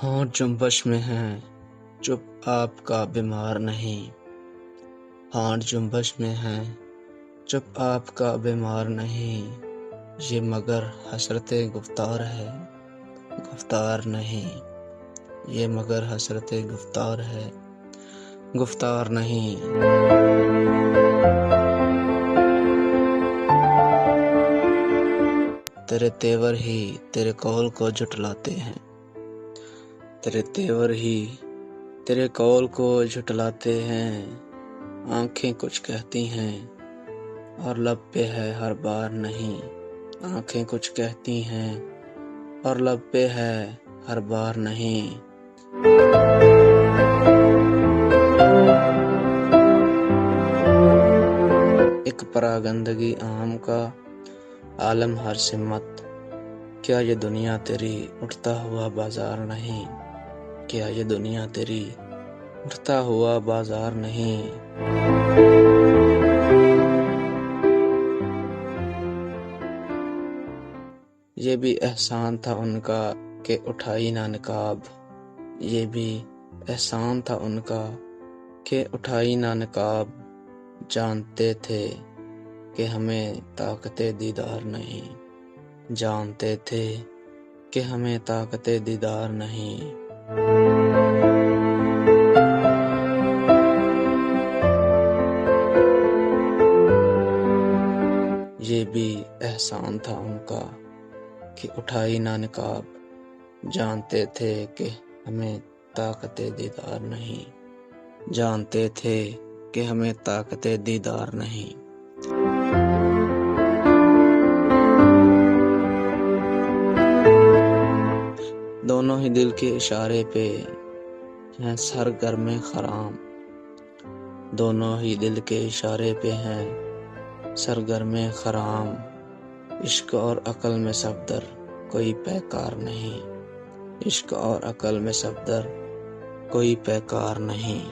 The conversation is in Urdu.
ہونٹ جنبش میں ہیں چپ آپ کا بیمار نہیں، ہونٹ جنبش میں ہیں چپ آپ کا بیمار نہیں، یہ مگر حسرت گفتار ہے گفتار نہیں، یہ مگر حسرت گفتار ہے گفتار نہیں۔ تیرے تیور ہی تیرے قول کو جھٹلاتے ہیں، تیرے تیور ہی تیرے قول کو جھٹلاتے ہیں، آنکھیں کچھ کہتی ہیں اور لب پہ ہے ہر بار نہیں، آنکھیں کچھ کہتی ہیں اور لب پہ ہے ہر بار نہیں۔ ایک پراگندگی عام کا عالم ہر سمت، کیا یہ دنیا تیری اٹھتا ہوا بازار نہیں، کیا یہ دنیا تیری اٹھتا ہوا بازار نہیں۔ یہ بھی احسان تھا ان کا کہ اٹھائی نہ نقاب، یہ بھی احسان تھا ان کا کہ اٹھائی نہ نقاب، جانتے تھے کہ ہمیں طاقت دیدار نہیں، جانتے تھے کہ ہمیں طاقت دیدار نہیں۔ یہ بھی احسان تھا ان کا کہ اٹھائی نہ نقاب، جانتے تھے کہ ہمیں طاقت دیدار نہیں، جانتے تھے کہ ہمیں طاقت دیدار نہیں۔ دونوں ہی دل کے اشارے پہ ہیں سرگرم خرام، دونوں ہی دل کے اشارے پہ ہیں سرگرم خرام، عشق اور عقل میں صفدر کوئی پیکار نہیں، عشق اور عقل میں صفدر کوئی پیکار نہیں۔